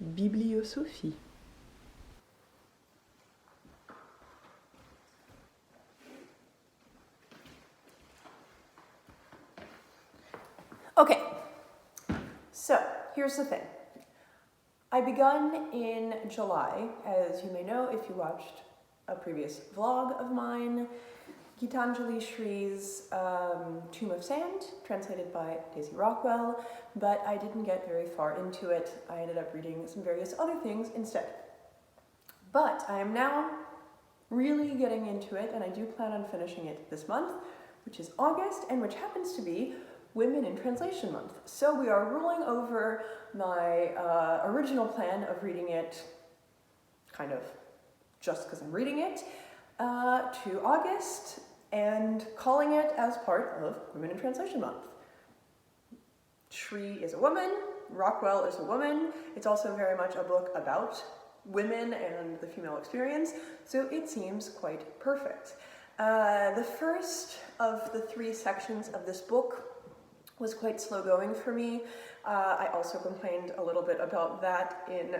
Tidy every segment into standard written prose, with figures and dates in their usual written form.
Bibliosophie. Okay, so here's the thing. I begun in July, as you may know if you watched a previous vlog of mine, Geetanjali Shree's Tomb of Sand, translated by Daisy Rockwell, but I didn't get very far into it. I ended up reading some various other things instead. But I am now really getting into it, and I do plan on finishing it this month, which is August, and which happens to be Women in Translation Month. So we are rolling over my original plan of reading it kind of just because I'm reading it to August and calling it as part of Women in Translation Month. Shree is a woman, Rockwell is a woman. It's also very much a book about women and the female experience, so it seems quite perfect. The first of the 3 sections of this book was quite slow going for me. I also complained a little bit about that in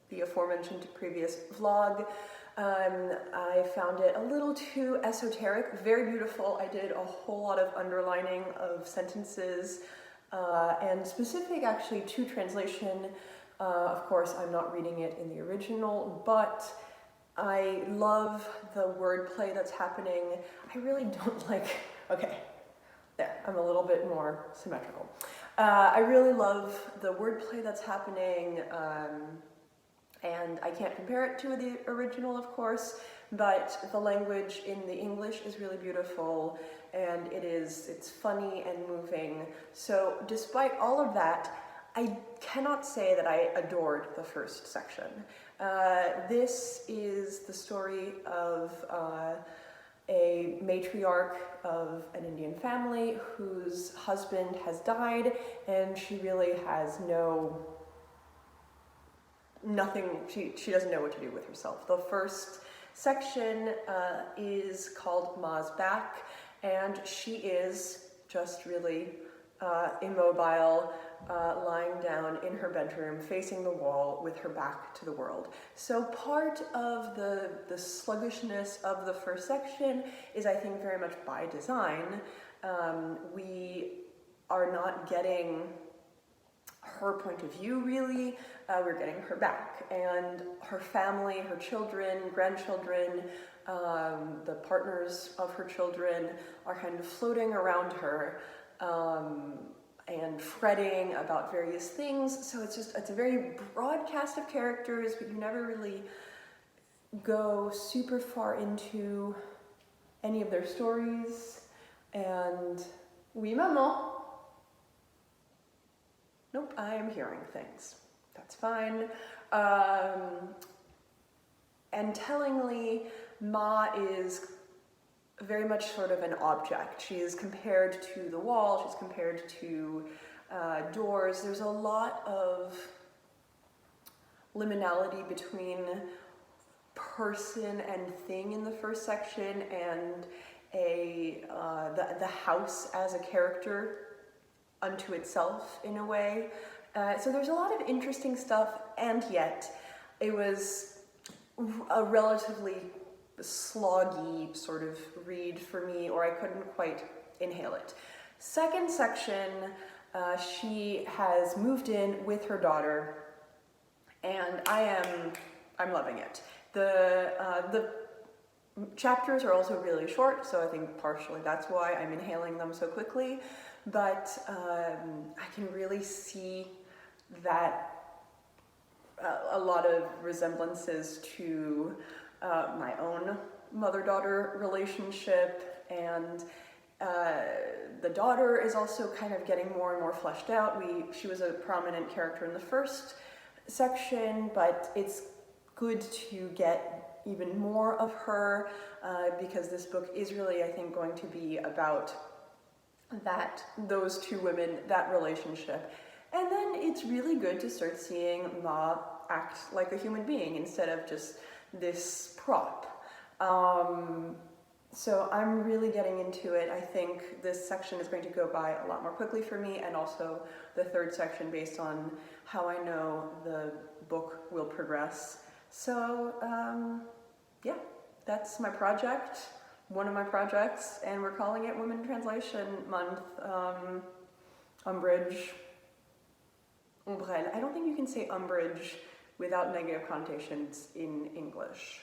the aforementioned previous vlog. I found it a little too esoteric, very beautiful. I did a whole lot of underlining of sentences and specific actually to translation. Of course, I'm not reading it in the original, but I love the wordplay that's happening. I really don't like, okay, there, I'm a little bit more symmetrical. I really love the wordplay that's happening, and I can't compare it to the original, of course, but the language in the English is really beautiful, and it's funny and moving. So despite all of that, I cannot say that I adored the first section. This is the story of a matriarch of an Indian family whose husband has died, and she really has nothing, she doesn't know what to do with herself. The first section is called Ma's Back, and she is just really immobile, lying down in her bedroom, facing the wall with her back to the world. So part of the sluggishness of the first section is, I think, very much by design. We are not getting her point of view, really. We're getting her back, and her family, her children, grandchildren, the partners of her children are kind of floating around her and fretting about various things. So it's a very broad cast of characters, but you never really go super far into any of their stories. And oui, maman. Nope, I am hearing things. That's fine. And tellingly, Ma is very much sort of an object. She is compared to the wall, she's compared to doors. There's a lot of liminality between person and thing in the first section, and the house as a character unto itself in a way. So there's a lot of interesting stuff, and yet it was a relatively sloggy sort of read for me, or I couldn't quite inhale it. Second section, she has moved in with her daughter, and I'm loving it. The chapters are also really short, so I think partially that's why I'm inhaling them so quickly, but I can really see that a lot of resemblances to my own mother-daughter relationship, and the daughter is also kind of getting more and more fleshed out. She was a prominent character in the first section, but it's good to get even more of her because this book is really, I think, going to be about those 2 women, that relationship. And then it's really good to start seeing Ma act like a human being instead of just this prop. So I'm really getting into it. I think this section is going to go by a lot more quickly for me, and also the third section based on how I know the book will progress. So yeah, that's my project, one of my projects, and we're calling it Women in Translation Month. Umbrage, ombrelle. I don't think you can say umbrage without negative connotations in English.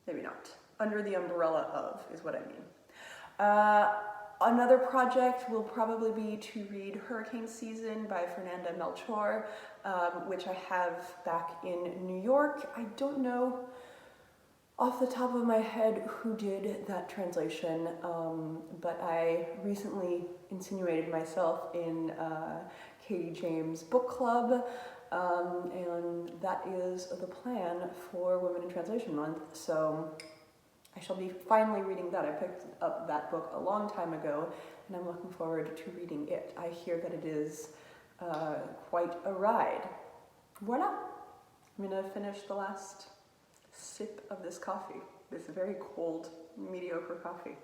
Maybe not. Under the umbrella of is what I mean. Another project will probably be to read Hurricane Season by Fernanda and Melchor, which I have back in New York. I don't know off the top of my head who did that translation, but I recently insinuated myself in Katie James' book club, and that is the plan for Women in Translation Month. So I shall be finally reading that. I picked up that book a long time ago, and I'm looking forward to reading it. I hear that it is quite a ride. Voila! I'm gonna finish the last sip of this coffee, this very cold, mediocre coffee.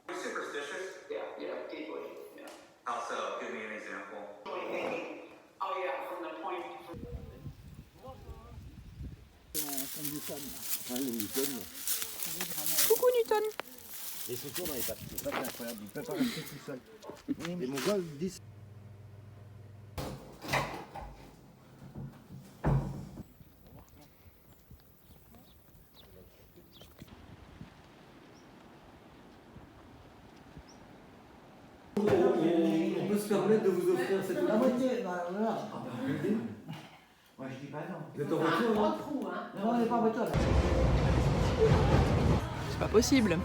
Are you superstitious? Yeah, deeply. Yeah. Also, give me an example. Oh yeah, from the point. Coucou Newton! Les secours dans les papiers, c'est pas incroyable, il peut pas rester tout seul. Et mon gars dit. On peut se permettre de vous offrir cette la moitié, bah voilà. Ah bah regardez. Moi je dis pas non. Vous êtes en voiture, hein? Non, on n'est pas en voiture là. C'est pas possible.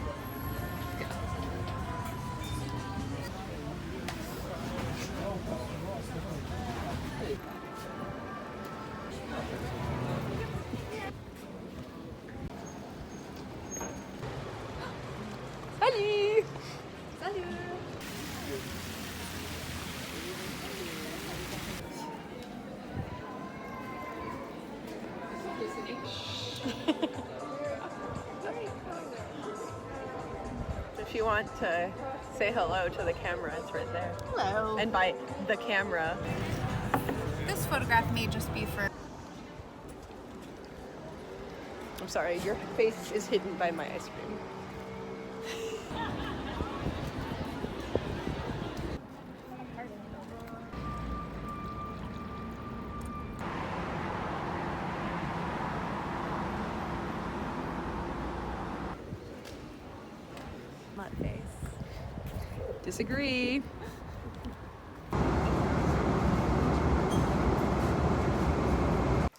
Salut! Salut! If you want to say hello to the camera, it's right there. Hello. And by the camera. This photograph may just be for... I'm sorry, your face is hidden by my ice cream. Mud face. Disagree.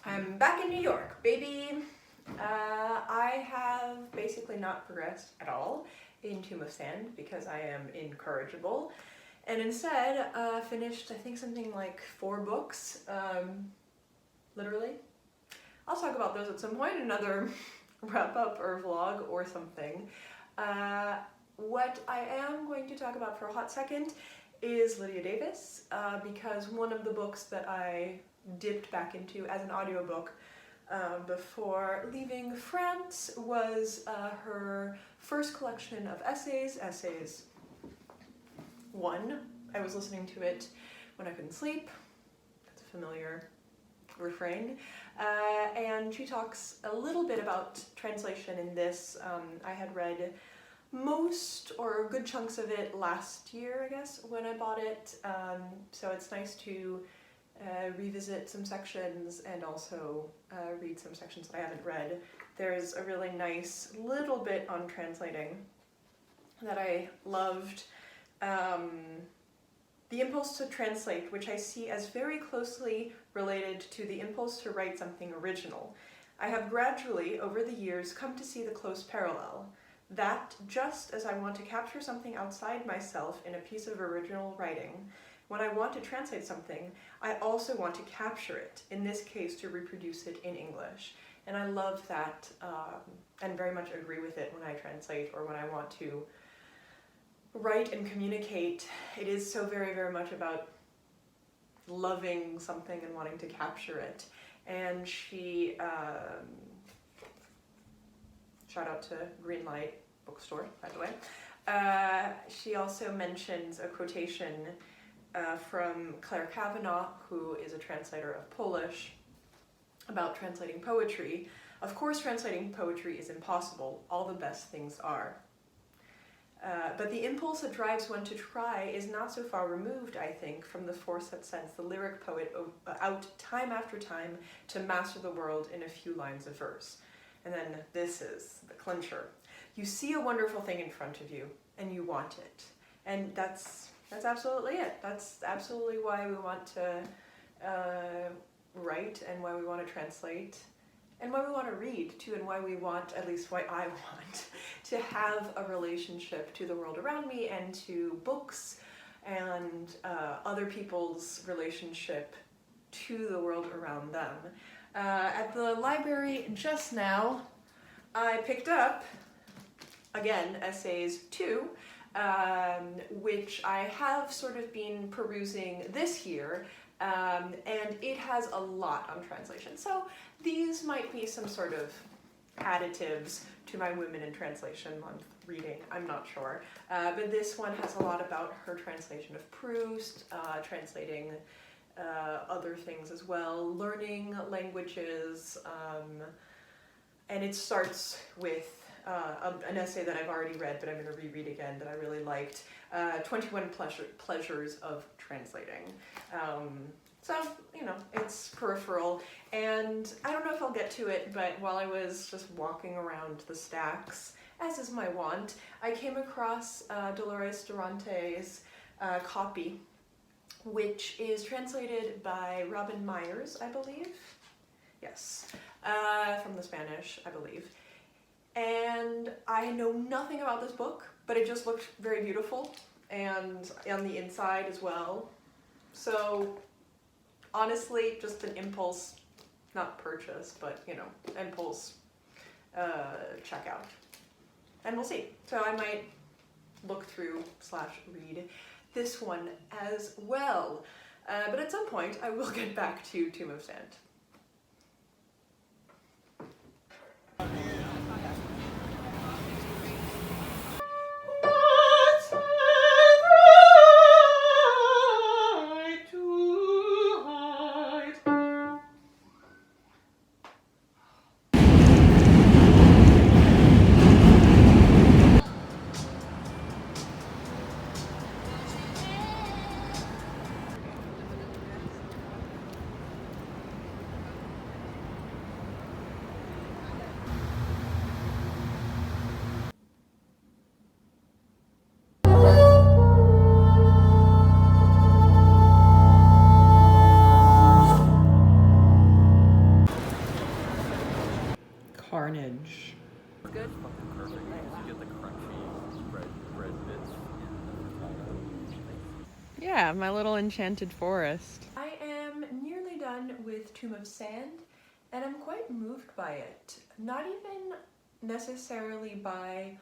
I'm back in New York, baby. I have basically not progressed at all in Tomb of Sand because I am incorrigible, and instead finished I think something like 4 books, literally. I'll talk about those at some point, another wrap up or vlog or something. What I am going to talk about for a hot second is Lydia Davis, because one of the books that I dipped back into as an audiobook before leaving France was her first collection of essays, Essays 1. I was listening to it when I couldn't sleep. That's a familiar refrain. And she talks a little bit about translation in this. I had read most or good chunks of it last year, I guess, when I bought it. So it's nice to revisit some sections and also read some sections that I haven't read. There's a really nice little bit on translating that I loved. The impulse to translate, which I see as very closely related to the impulse to write something original. I have gradually, over the years, come to see the close parallel. That, just as I want to capture something outside myself in a piece of original writing, when I want to translate something, I also want to capture it, in this case to reproduce it in English. And I love that, and very much agree with it when I translate or when I want to write and communicate. It is so very, very much about loving something and wanting to capture it. and she, shout out to Greenlight Bookstore, by the way, she also mentions a quotation from Claire Kavanagh, who is a translator of Polish, about translating poetry. Of course, translating poetry is impossible. All the best things are. But the impulse that drives one to try is not so far removed, I think, from the force that sends the lyric poet out time after time to master the world in a few lines of verse. And then this is the clincher. You see a wonderful thing in front of you, and you want it. And that's absolutely it. That's absolutely why we want to write, and why we want to translate, and why we want to read too, and why we want, at least why I want, to have a relationship to the world around me and to books and other people's relationship to the world around them. At the library just now, I picked up, again, Essays 2, which I have sort of been perusing this year, and it has a lot on translation. So these might be some sort of additives to my Women in Translation Month reading, I'm not sure. But this one has a lot about her translation of Proust, translating other things as well, learning languages, and it starts with an essay that I've already read, but I'm going to reread again, that I really liked, 21 Pleasures of Translating. So, you know, it's peripheral, and I don't know if I'll get to it, but while I was just walking around the stacks, as is my wont, I came across Dolores Dorantes' copy, which is translated by Robin Myers, I believe. Yes, from the Spanish, I believe. And I know nothing about this book, but it just looked very beautiful, and on the inside as well. So honestly, just an impulse, not purchase, but, you know, impulse checkout. And we'll see. So I might look through / read this one as well. But at some point, I will get back to Tomb of Sand. Carnage. Good. Perfect. You get the crunchy bread bits in the Yeah, my little enchanted forest. I am nearly done with Tomb of Sand, and I'm quite moved by it. Not even necessarily by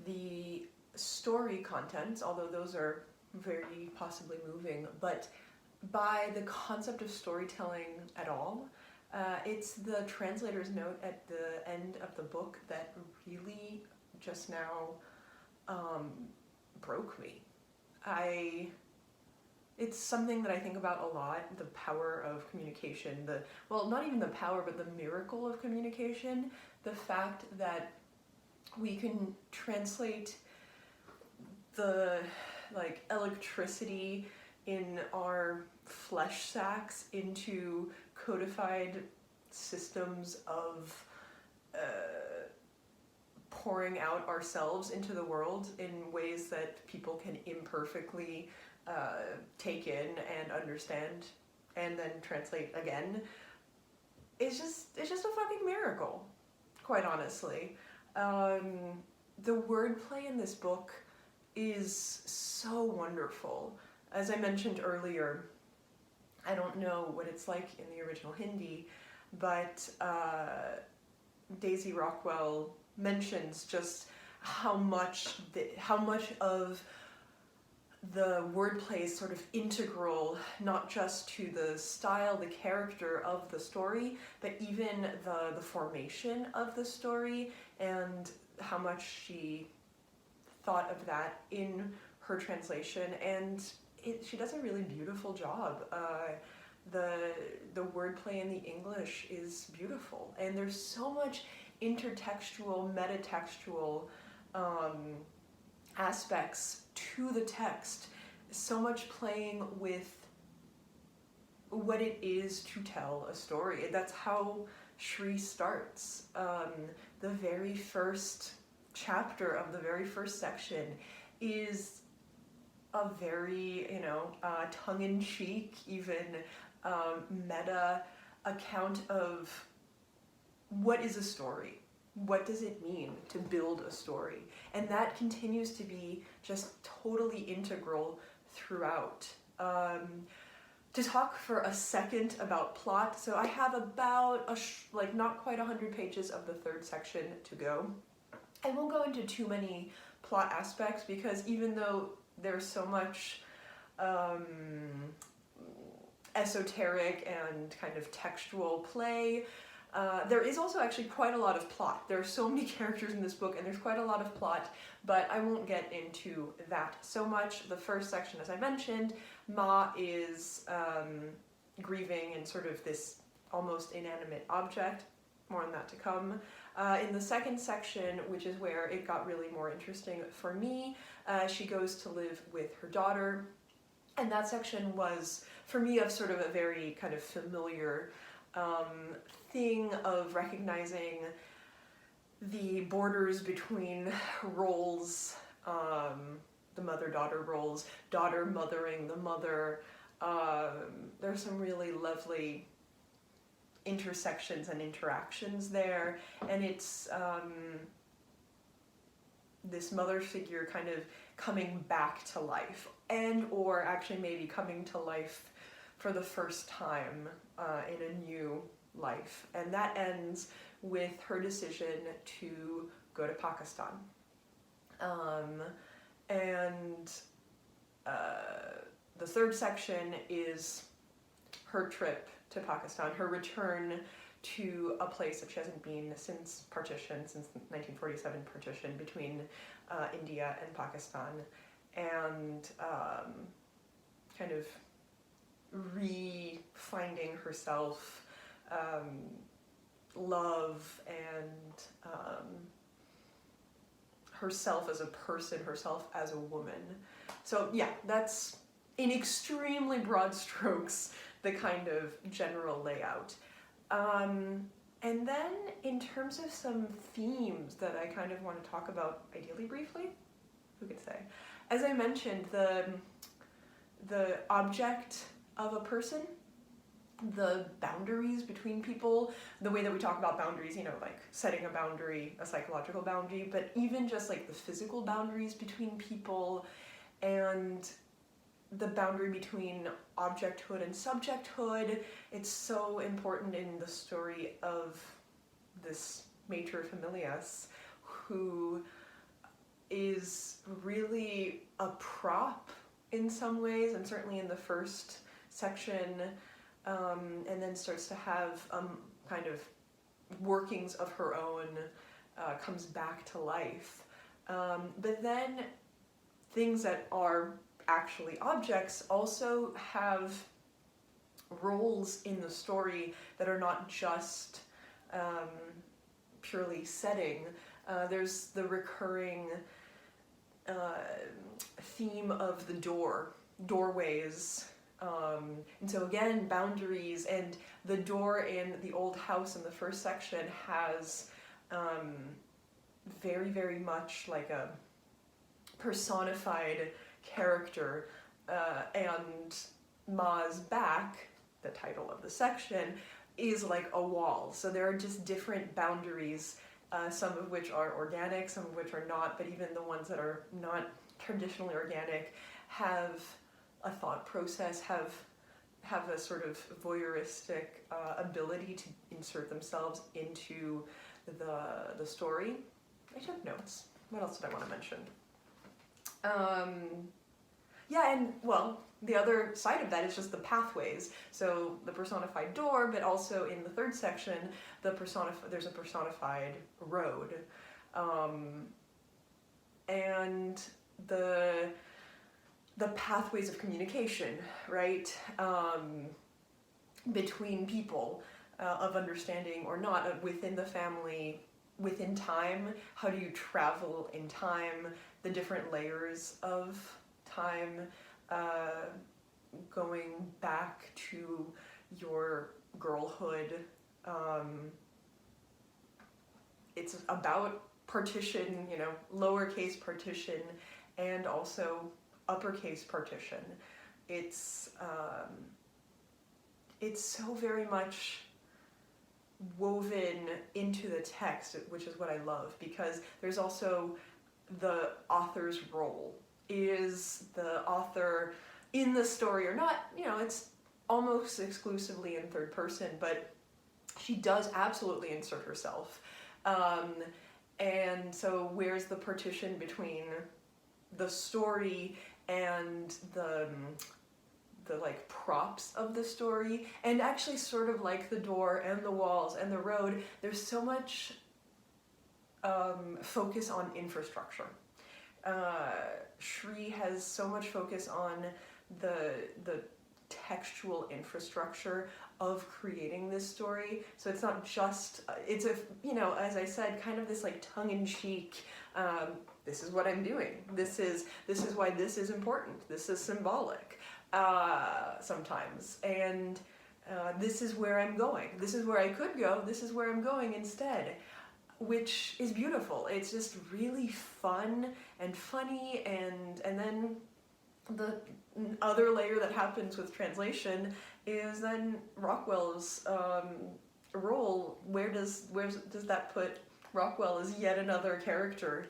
the story contents, although those are very possibly moving, but by the concept of storytelling at all. It's the translator's note at the end of the book that really just now broke me. It's something that I think about a lot, the power of communication, well, not even the power, but the miracle of communication, the fact that we can translate the, like, electricity in our flesh sacks into codified systems of pouring out ourselves into the world in ways that people can imperfectly take in and understand and then translate again. It's just a fucking miracle, quite honestly. The wordplay in this book is so wonderful. As I mentioned earlier, I don't know what it's like in the original Hindi, but Daisy Rockwell mentions just how much of the wordplay is sort of integral, not just to the style, the character of the story, but even the formation of the story, and how much she thought of that in her translation. And she does a really beautiful job. The wordplay in the English is beautiful, and there's so much intertextual, metatextual aspects to the text, so much playing with what it is to tell a story. That's how Shree starts. The very first chapter of the very first section is a very, tongue-in-cheek, even meta account of what is a story. What does it mean to build a story? And that continues to be just totally integral throughout. To talk for a second about plot, so I have about not quite 100 pages of the third section to go. I won't go into too many plot aspects because even though there's so much esoteric and kind of textual play, there is also actually quite a lot of plot. There are so many characters in this book and there's quite a lot of plot, but I won't get into that so much. The first section, as I mentioned, Ma is grieving in sort of this almost inanimate object. More on that to come. In the second section, which is where it got really more interesting for me, she goes to live with her daughter. And that section was, for me, of sort of a very kind of familiar thing of recognizing the borders between roles, the mother-daughter roles, daughter mothering the mother. There's some really lovely intersections and interactions there, and it's this mother figure kind of coming back to life, and or actually maybe coming to life for the first time in a new life. And that ends with her decision to go to Pakistan. The third section is her trip to Pakistan, her return to a place that she hasn't been since partition, since the 1947 partition between India and Pakistan, and kind of re-finding herself, love, and herself as a person, herself as a woman. So yeah, that's in extremely broad strokes the kind of general layout. And then in terms of some themes that I kind of want to talk about, ideally briefly, who could say? As I mentioned, the object of a person, the boundaries between people, the way that we talk about boundaries, like setting a boundary, a psychological boundary, but even just like the physical boundaries between people, and the boundary between objecthood and subjecthood. It's so important in the story of this mater familias, who is really a prop in some ways, and certainly in the first section, and then starts to have kind of workings of her own, comes back to life. But then things that are actually objects also have roles in the story that are not just purely setting. There's the recurring theme of the doorways, and so again, boundaries, and the door in the old house in the first section has very, very much like a personified character, and Ma's back, the title of the section, is like a wall. So there are just different boundaries, some of which are organic, some of which are not, but even the ones that are not traditionally organic have a thought process, have a sort of voyeuristic ability to insert themselves into the story. I took notes. What else did I want to mention? Yeah, and well, the other side of that is just the pathways. So the personified door, but also in the third section, there's a personified road, and the pathways of communication, right, between people, of understanding or not, within the family, within time. How do you travel in time? The different layers of time, going back to your girlhood. It's about partition, you know, lowercase partition and also uppercase partition. It's so very much woven into the text, which is what I love, because there's also the author's role. Is the author in the story or not? You know, it's almost exclusively in third person, but she does absolutely insert herself. And so where's the partition between the story and the like props of the story, and actually sort of like the door and the walls and the road? There's so much focus on infrastructure. Shree has so much focus on the textual infrastructure of creating this story. So it's not just, it's a, you know, as I said, kind of this like tongue-in-cheek, this is what I'm doing. This is why this is important. This is symbolic, sometimes. And this is where I'm going. This is where I could go. This is where I'm going instead, which is beautiful. It's just really fun and funny, and then the other layer that happens with translation is then Rockwell's role. Where does that put Rockwell as yet another character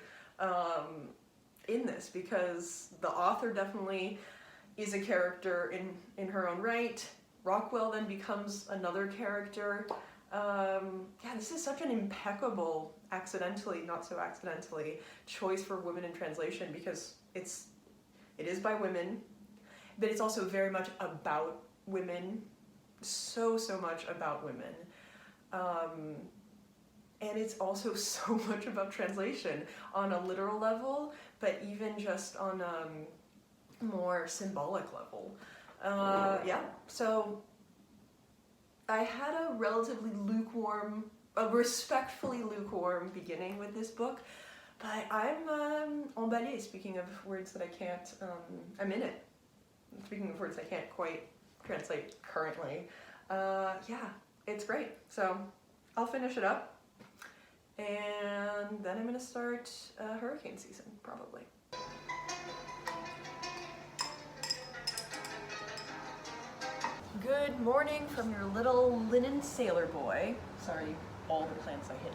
in this? Because the author definitely is a character in her own right. Rockwell then becomes another character. Yeah, this is such an impeccable, accidentally, not so accidentally, choice for women in translation, because it is by women, but it's also very much about women, so much about women. And it's also so much about translation on a literal level, but even just on a more symbolic level. Yeah, so I had a relatively lukewarm, a respectfully lukewarm beginning with this book, but I'm emballée, speaking of words that I can't, I'm in it. Speaking of words I can't quite translate currently. Yeah, it's great. So I'll finish it up, and then I'm gonna start hurricane season, probably. Good morning from your little linen sailor boy. Sorry, all the plants I hit.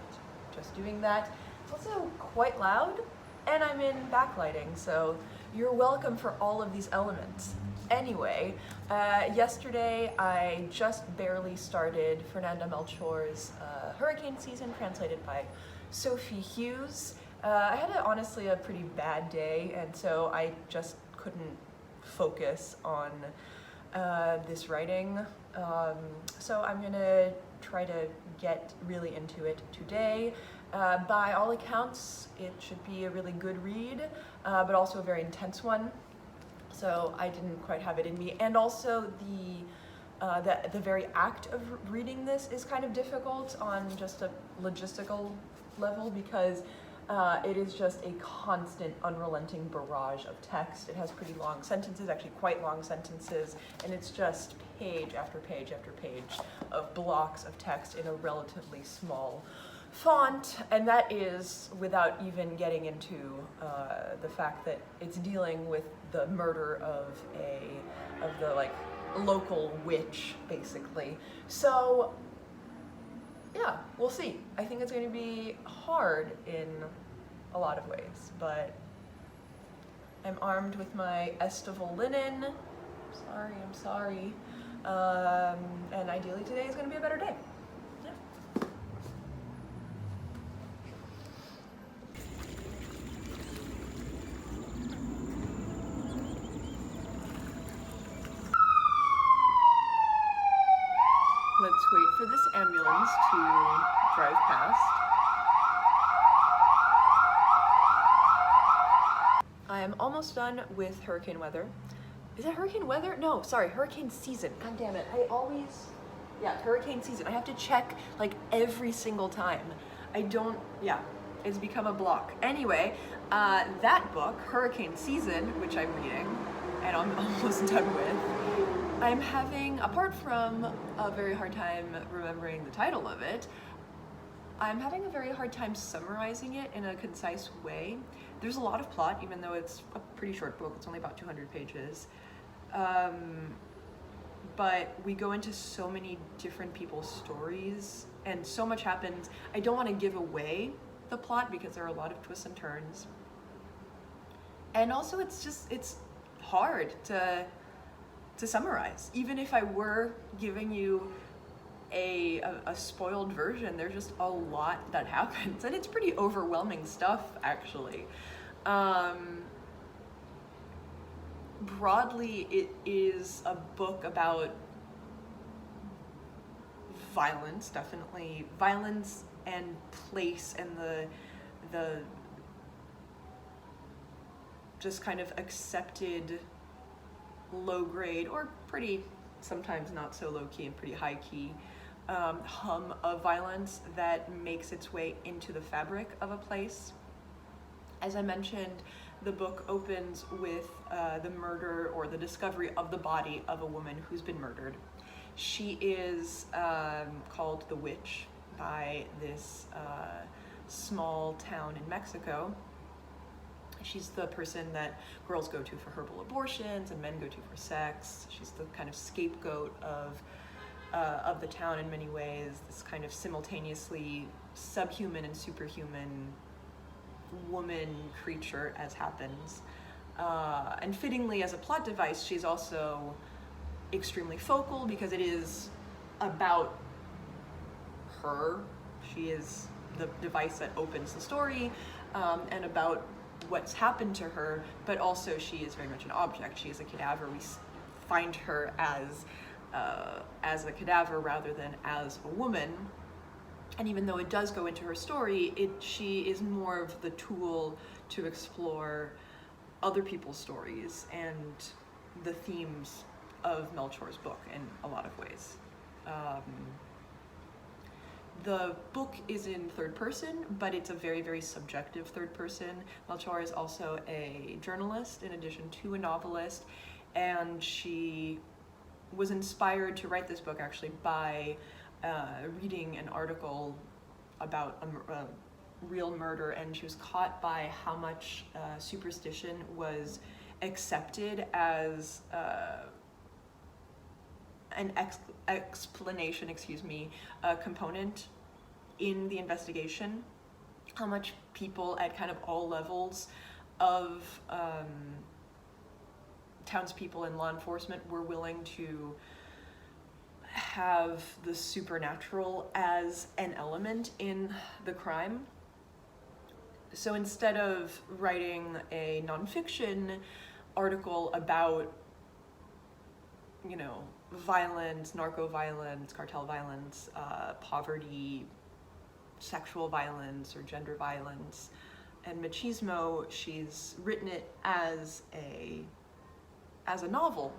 Just doing that. It's also quite loud, and I'm in backlighting, so you're welcome for all of these elements. Anyway, yesterday I just barely started Fernanda Melchor's Hurricane Season, translated by Sophie Hughes. I had honestly a pretty bad day, and so I just couldn't focus on this writing. So I'm gonna try to get really into it today. By all accounts, it should be a really good read, but also a very intense one. So I didn't quite have it in me. And also the very act of reading this is kind of difficult on just a logistical level, because it is just a constant, unrelenting barrage of text. It has pretty long sentences, actually quite long sentences, and it's just page after page after page of blocks of text in a relatively small font, and that is without even getting into the fact that it's dealing with the murder of the like local witch, basically. So yeah, we'll see. I think it's going to be hard in a lot of ways, but I'm armed with my Estival linen. I'm sorry. And ideally today is going to be a better day. Yeah. Let's wait for this ambulance to drive past. I am almost done with hurricane weather. Is that hurricane weather? No, sorry, hurricane season. God damn it. Yeah, hurricane season. I have to check like every single time. It's become a block. Anyway, that book, Hurricane Season, which I'm reading, and I'm almost done with, I'm having, apart from a very hard time remembering the title of it, I'm having a very hard time summarizing it in a concise way. There's a lot of plot, even though it's a pretty short book. It's only about 200 pages. But we go into so many different people's stories, and so much happens. I don't want to give away the plot because there are a lot of twists and turns. And also it's hard to summarize. Even if I were giving you a spoiled version, there's just a lot that happens, and it's pretty overwhelming stuff, actually. Broadly, it is a book about violence, definitely violence and place, and the just kind of accepted low grade, or pretty sometimes not so low key and pretty high key hum of violence that makes its way into the fabric of a place. As I mentioned, the book opens with the murder, or the discovery of the body of a woman who's been murdered. She is called the Witch by this small town in Mexico. She's the person that girls go to for herbal abortions and men go to for sex. She's the kind of scapegoat of the town in many ways, this kind of simultaneously subhuman and superhuman woman creature as happens. And fittingly, as a plot device, she's also extremely focal because it is about her. She is the device that opens the story, and about what's happened to her, but also she is very much an object. She is a cadaver. We find her as a cadaver rather than as a woman. And even though it does go into her story, she is more of the tool to explore other people's stories and the themes of Melchor's book in a lot of ways. The book is in third person, but it's a very, very subjective third person. Melchor is also a journalist in addition to a novelist, and she was inspired to write this book actually by reading an article about a real murder, and she was caught by how much superstition was accepted as an explanation, component in the investigation. How much people at kind of all levels of townspeople and law enforcement were willing to have the supernatural as an element in the crime. So instead of writing a nonfiction article about, violence, narco-violence, cartel violence, poverty, sexual violence, or gender violence, and machismo, she's written it as a novel.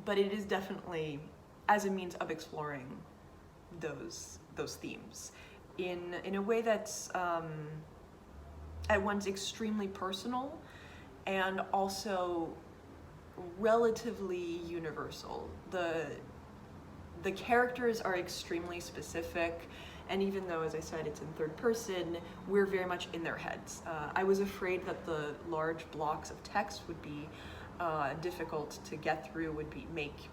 But it is definitely as a means of exploring those themes in a way that's at once extremely personal and also relatively universal. The characters are extremely specific, and even though, as I said, it's in third person, we're very much in their heads. I was afraid that the large blocks of text would be difficult to get through, make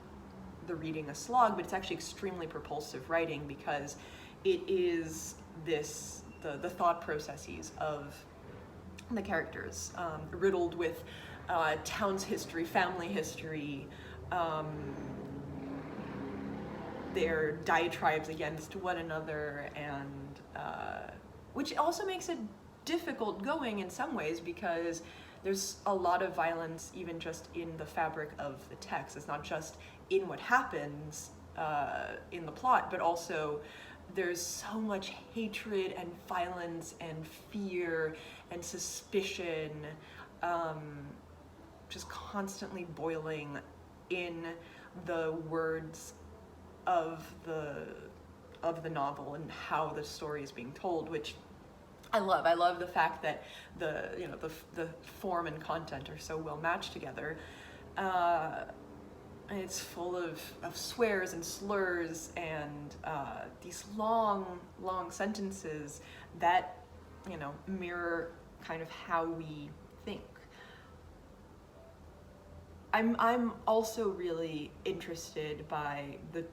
the reading a slog, but it's actually extremely propulsive writing because it is the thought processes of the characters, riddled with town's history, family history, their diatribes against one another, and which also makes it difficult going in some ways because there's a lot of violence even just in the fabric of the text. It's not just in what happens, in the plot, but also there's so much hatred and violence and fear and suspicion just constantly boiling in the words of the novel and how the story is being told, which I love. I love the fact that the form and content are so well matched together. And it's full of swears and slurs and these long sentences that, mirror kind of how we think. I'm also really interested by the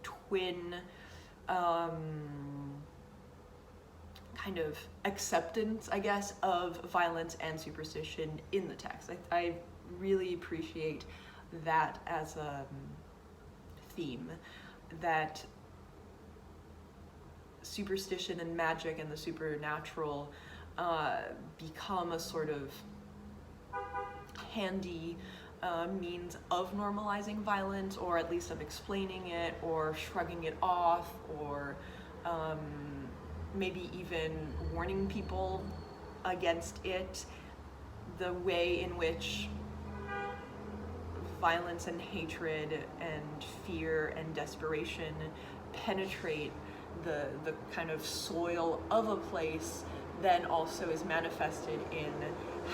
twin kind of acceptance, I guess, of violence and superstition in the text. I really appreciate that as a theme, that superstition and magic and the supernatural become a sort of handy means of normalizing violence, or at least of explaining it or shrugging it off, or maybe even warning people against it. The way in which violence and hatred and fear and desperation penetrate the kind of soil of a place then also is manifested in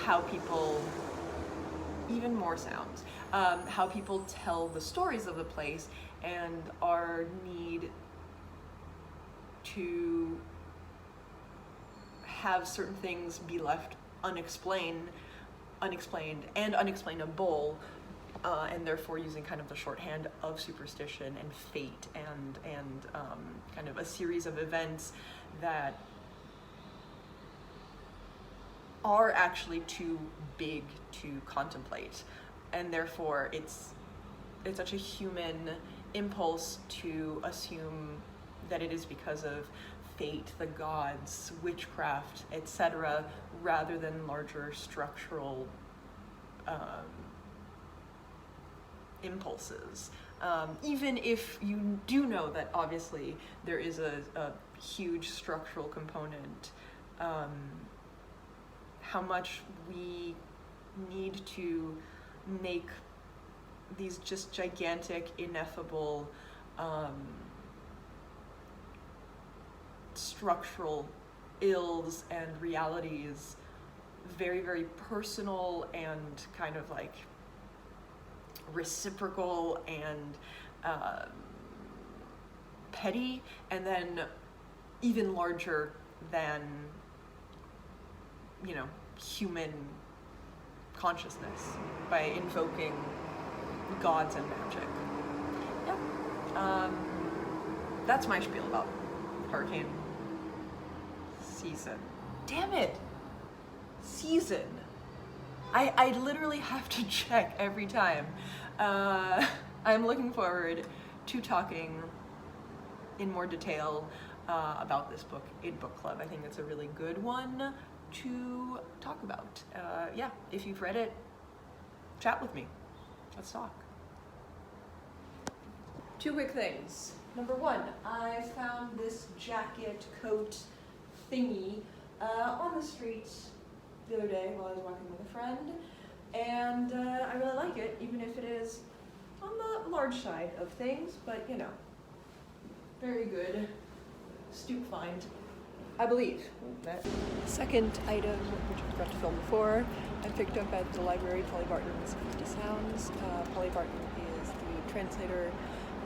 how people, even more sounds, how people tell the stories of the place, and our need to have certain things be left unexplained and unexplainable, and therefore using kind of the shorthand of superstition and fate and kind of a series of events that are actually too big to contemplate, and therefore it's such a human impulse to assume that it is because of fate, the gods, witchcraft, etc., rather than larger structural impulses. Even if you do know that obviously there is a huge structural component, how much we need to make these just gigantic, ineffable structural ills and realities very, very personal and kind of like reciprocal and petty, and then even larger than, human consciousness by invoking gods and magic. Yeah. That's my spiel about hurricane season. Damn it! Season. I literally have to check every time. I'm looking forward to talking in more detail about this book in book club. I think it's a really good one to talk about. Yeah, if you've read it, chat with me. Let's talk. Two quick things. Number one, I found this jacket coat thingy on the street the other day while I was walking with a friend, and I really like it, even if it is on the large side of things, but very good stoop find, I believe. Second item, which I forgot to film before, I picked up at the library Polly Barton's 50 Sounds. Polly Barton is the translator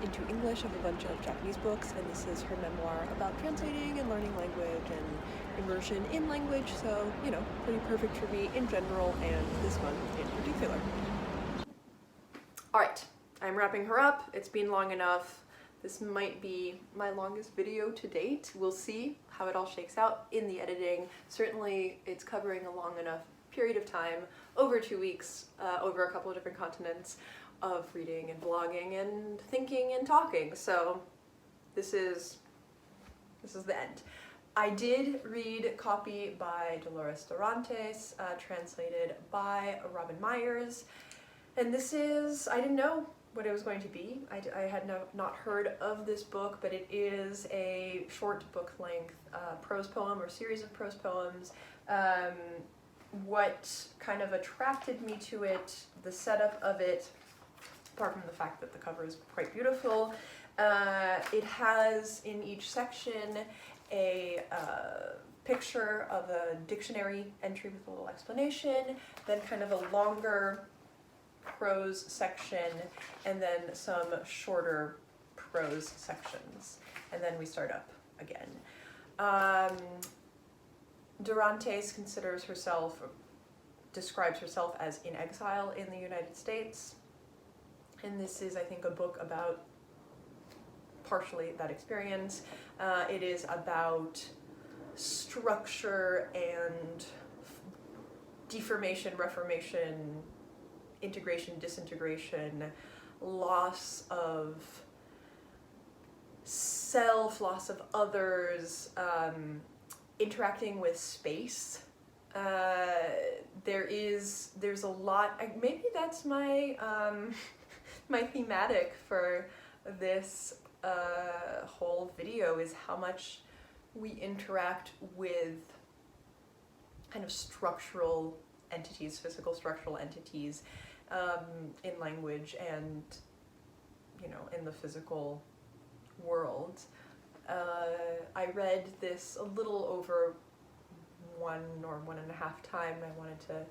into English of a bunch of Japanese books, and this is her memoir about translating and learning language and immersion in language, so, pretty perfect for me in general, and this one in particular. Alright, I'm wrapping her up. It's been long enough. This might be my longest video to date. We'll see how it all shakes out in the editing. Certainly, it's covering a long enough period of time, over 2 weeks, over a couple of different continents, of reading and blogging and thinking and talking. So this is the end. I did read copy by Dolores Dorantes, translated by Robin Myers, and this is, I didn't know what it was going to be. I had not heard of this book, but it is a short book-length prose poem or series of prose poems. What kind of attracted me to it, the setup of it, apart from the fact that the cover is quite beautiful, it has in each section a picture of a dictionary entry with a little explanation, then kind of a longer prose section, and then some shorter prose sections, and then we start up again. Dorantes describes herself as in exile in the United States, and this is, I think, a book about partially that experience. It is about structure and deformation, reformation, integration, disintegration, loss of self, loss of others, interacting with space. There's a lot, maybe that's my my thematic for this whole video, is how much we interact with kind of structural entities, physical structural entities, in language and, you know, in the physical world. I read this a little over 1 or 1.5 times. I wanted to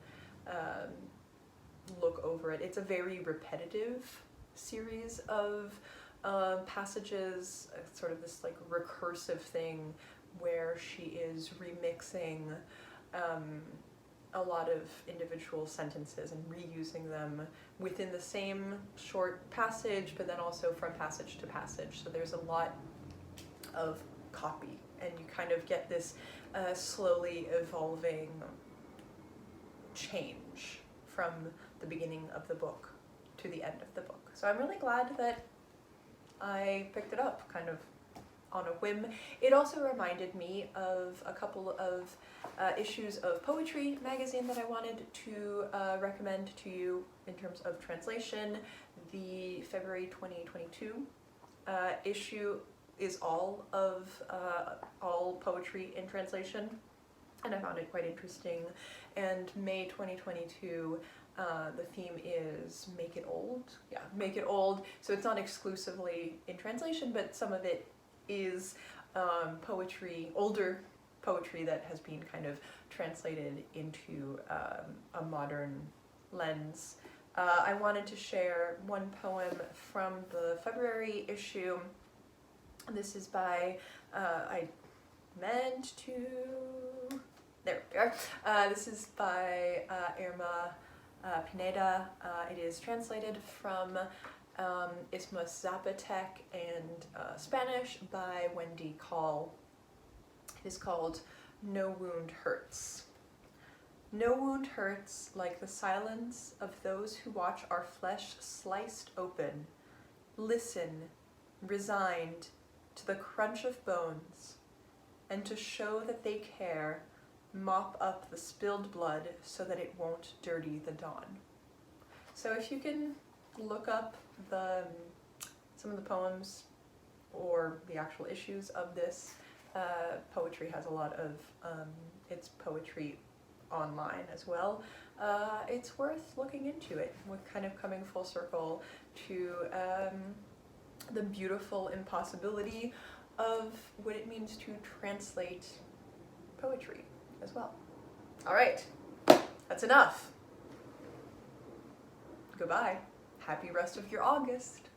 look over it. It's a very repetitive series of passages, sort of this like recursive thing where she is remixing a lot of individual sentences and reusing them within the same short passage, but then also from passage to passage. So there's a lot of copy, and you kind of get this slowly evolving change from the beginning of the book to the end of the book. So I'm really glad that I picked it up kind of on a whim. It also reminded me of a couple of issues of Poetry magazine that I wanted to recommend to you in terms of translation. The February 2022 issue is all poetry in translation, and I found it quite interesting. And May 2022, the theme is Make It Old. Yeah, Make It Old. So it's not exclusively in translation, but some of it is poetry, older poetry that has been kind of translated into a modern lens. I wanted to share one poem from the February issue. This is by, there we are. This is by Irma Pineda. It is translated from Isthmus Zapotec and Spanish by Wendy Call. It is called No Wound Hurts. No wound hurts like the silence of those who watch our flesh sliced open, listen, resigned to the crunch of bones, and to show that they care, mop up the spilled blood so that it won't dirty the dawn. So if you can look up some of the poems or the actual issues of this, Poetry has a lot of its poetry online as well. It's worth looking into it. We're kind of coming full circle to the beautiful impossibility of what it means to translate poetry as well. All right, that's enough. Goodbye. Happy rest of your August.